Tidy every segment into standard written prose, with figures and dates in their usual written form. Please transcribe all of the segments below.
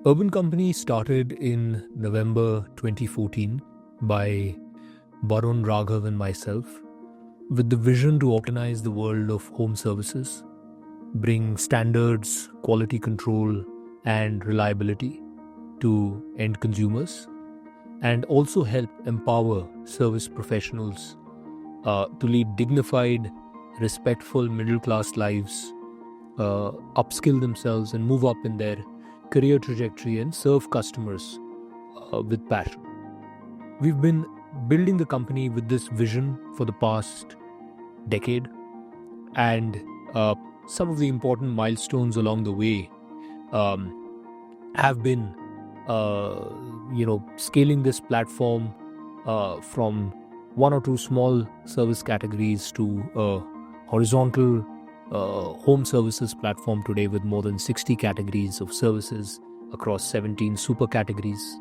Urban Company started in November 2014 by Barun, Raghav and myself with the vision to organize the world of home services, bring standards, quality control and reliability to end consumers, and also help empower service professionals to lead dignified, respectful middle-class lives, upskill themselves and move up in their career trajectory and serve customers with passion. We've been building the company with this vision for the past decade, and some of the important milestones along the way have been scaling this platform from one or two small service categories to a horizontal home services platform today with more than 60 categories of services across 17 super categories.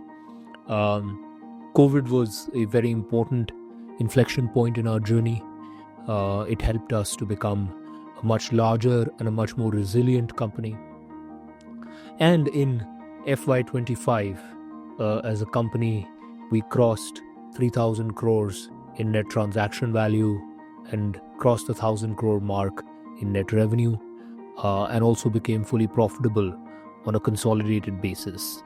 COVID was a very important inflection point in our journey. It helped us to become a much larger and a much more resilient company. And in FY25, as a company, we crossed 3,000 crores in net transaction value and crossed the 1,000 crore mark in net revenue, and also became fully profitable on a consolidated basis.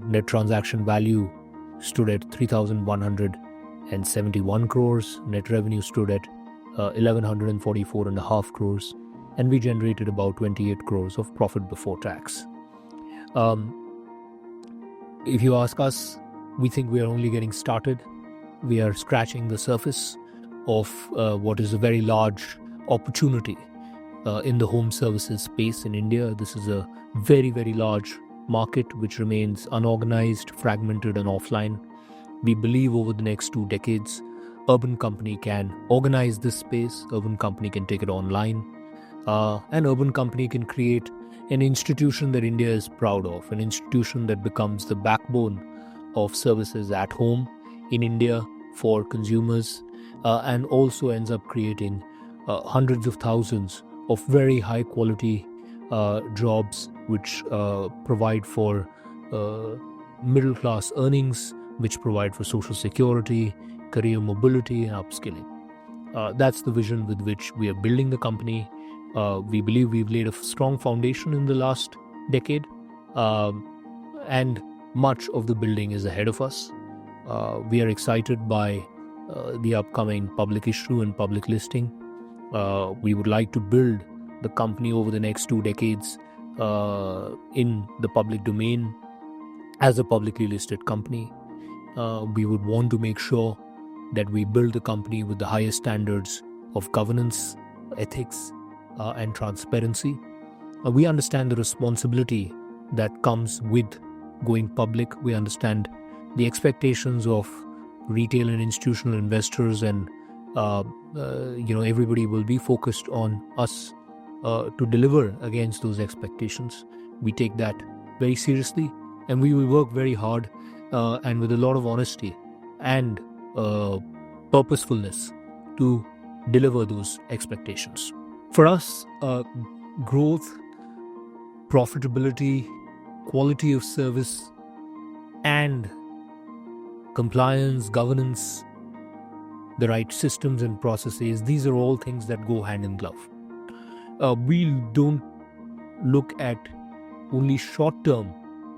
Net transaction value stood at 3,171 crores, net revenue stood at 1,144.5 crores, and we generated about 28 crores of profit before tax. If you ask us, we think we are only getting started. We are scratching the surface of what is a very large opportunity in the home services space in India. This is a very, very large market which remains unorganized, fragmented and offline. We believe over the next 2 decades, Urban Company can organize this space, Urban Company can take it online, and Urban Company can create an institution that India is proud of, an institution that becomes the backbone of services at home in India for consumers, and also ends up creating hundreds of thousands of very high quality jobs which provide for middle class earnings, which provide for social security, career mobility and upskilling. That's the vision with which we are building the company. We believe we've laid a strong foundation in the last decade, and much of the building is ahead of us. We are excited by the upcoming public issue and public listing. We would like to build the company over the next 2 decades in the public domain as a publicly listed company. We would want to make sure that we build the company with the highest standards of governance, ethics, and transparency. We understand the responsibility that comes with going public. We understand the expectations of retail and institutional investors, and everybody will be focused on us to deliver against those expectations. We take that very seriously, and we will work very hard and with a lot of honesty and purposefulness to deliver those expectations. For us, growth, profitability, quality of service, and compliance, governance, the right systems and processes, these are all things that go hand in glove. We don't look at only short-term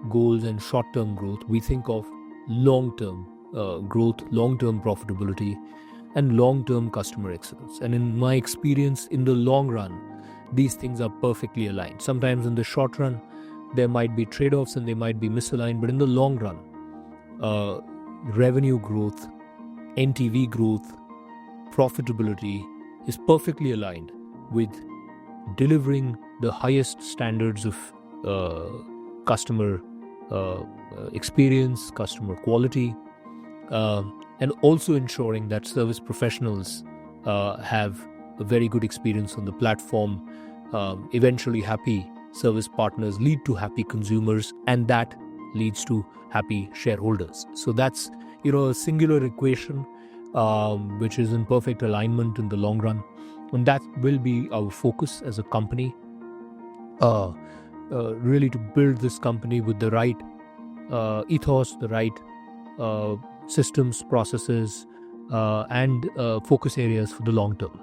goals and short-term growth. We think of long-term growth, long-term profitability, and long-term customer excellence. And in my experience, in the long run, these things are perfectly aligned. Sometimes in the short run, there might be trade-offs and they might be misaligned, but in the long run, revenue growth, NTV growth, profitability is perfectly aligned with delivering the highest standards of customer experience, customer quality, and also ensuring that service professionals have a very good experience on the platform. Eventually, happy service partners lead to happy consumers, and that leads to happy shareholders. So that's a singular equation which is in perfect alignment in the long run, and that will be our focus as a company. really to build this company with the right ethos, the right systems, processes, and focus areas for the long term.